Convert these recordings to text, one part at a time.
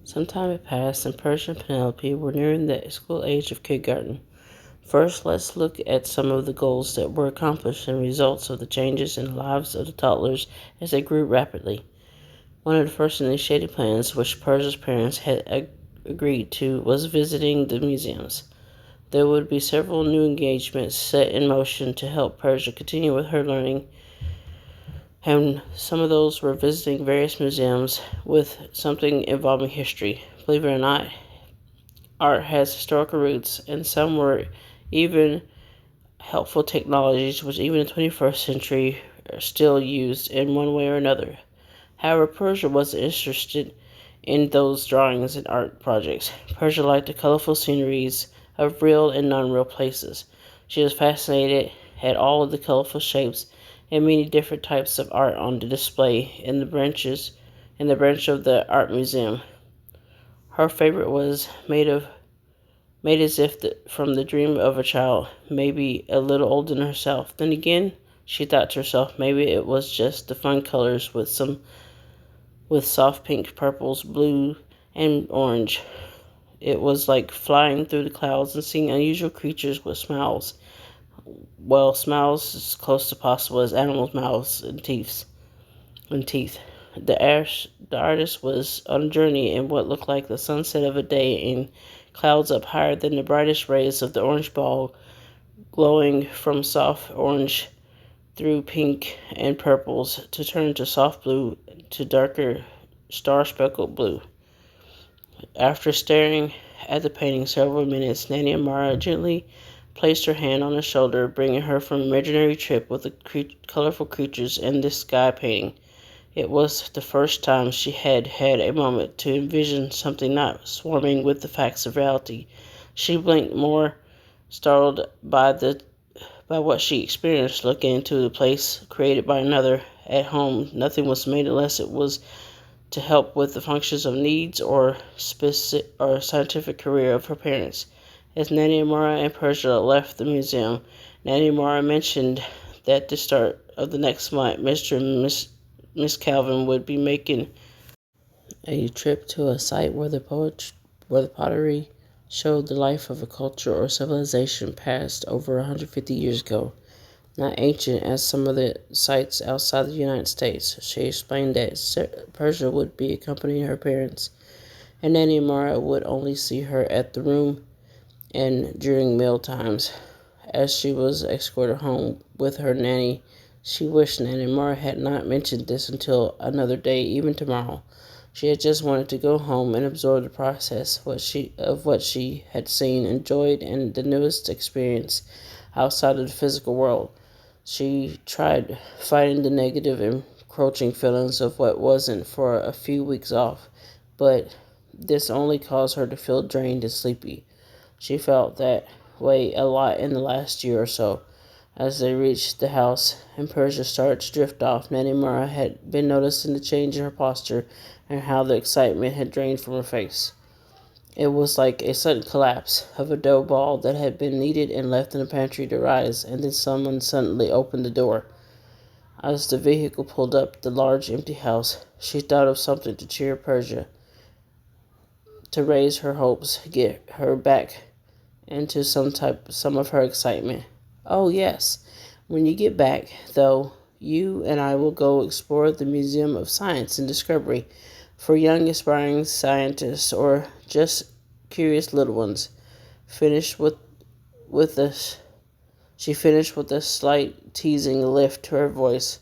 Some time had passed, and Persia and Penelope were nearing the school age of kindergarten. First, let's look at some of the goals that were accomplished and results of the changes in the lives of the toddlers as they grew rapidly. One of the first initiated plans, which Persia's parents had agreed to, was visiting the museums. There would be several new engagements set in motion to help Persia continue with her learning, and some of those were visiting various museums with something involving history. Believe it or not, art has historical roots, and some were even helpful technologies which even in the 21st century are still used in one way or another. However, Persia wasn't interested in those drawings and art projects. Persia liked the colorful sceneries of real and non-real places. She was fascinated at all of the colorful shapes and many different types of art on the display in the branch of the art museum. Her favorite was made as if from the dream of a child, maybe a little older than herself. Then again, she thought to herself, maybe it was just the fun colors with soft pink, purples, blue, and orange. It was like flying through the clouds and seeing unusual creatures with smiles. Well, smiles as close to possible as animals' mouths and teeth. The artist was on a journey in what looked like the sunset of a day in clouds up higher than the brightest rays of the orange ball, glowing from soft orange through pink and purples to turn to soft blue to darker star-speckled blue. After staring at the painting several minutes, Nanny Amara gently placed her hand on her shoulder, bringing her from an imaginary trip with the colorful creatures in this sky painting. It was the first time she had had a moment to envision something not swarming with the facts of reality. She blinked, more startled by what she experienced, looking into the place created by another. At home, nothing was made unless it was to help with the functions of needs or scientific career of her parents. As Nanny Amara and Persia left the museum, Nanny Amara mentioned that at the start of the next month, Mr. and Miss Calvin would be making a trip to a site where the pottery showed the life of a culture or civilization passed over 150 years ago, not ancient as some of the sites outside the United States. She explained that Persia would be accompanying her parents, and Nanny Amara would only see her at the room and during meal times. As she was escorted home with her nanny, she wished Nanny Amara had not mentioned this until another day, even tomorrow. She had just wanted to go home and absorb the process of what she had seen, enjoyed, and the newest experience outside of the physical world. She tried fighting the negative, encroaching feelings of what wasn't for a few weeks off, but this only caused her to feel drained and sleepy. She felt that way a lot in the last year or so. As they reached the house and Persia started to drift off, Nanny Mara had been noticing the change in her posture and how the excitement had drained from her face. It was like a sudden collapse of a dough ball that had been kneaded and left in the pantry to rise, and then someone suddenly opened the door. As the vehicle pulled up the large empty house, she thought of something to cheer Persia, to raise her hopes, get her back into some of her excitement. "Oh, yes. When you get back, though, you and I will go explore the Museum of Science and Discovery for young aspiring scientists or just curious little ones." Finished with this, she finished with a slight teasing lift to her voice.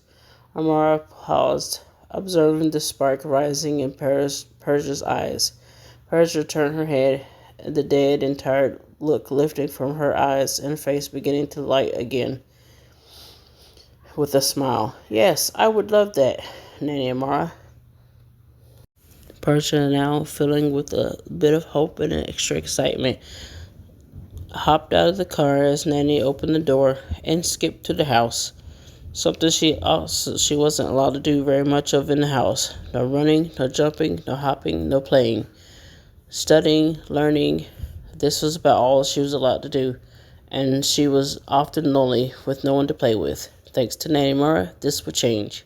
Amara paused, observing the spark rising in Persia's eyes. Persia turned her head, the dead and tired look lifting from her eyes and face beginning to light again with a smile. "Yes, I would love that, Nanny Amara." Persia, now filling with a bit of hope and extra excitement, hopped out of the car as Nanny opened the door and skipped to the house. Something she wasn't allowed to do very much of in the house. No running, no jumping, no hopping, no playing. Studying, learning, this was about all she was allowed to do, and she was often lonely with no one to play with. Thanks to Nanny Mara, this would change.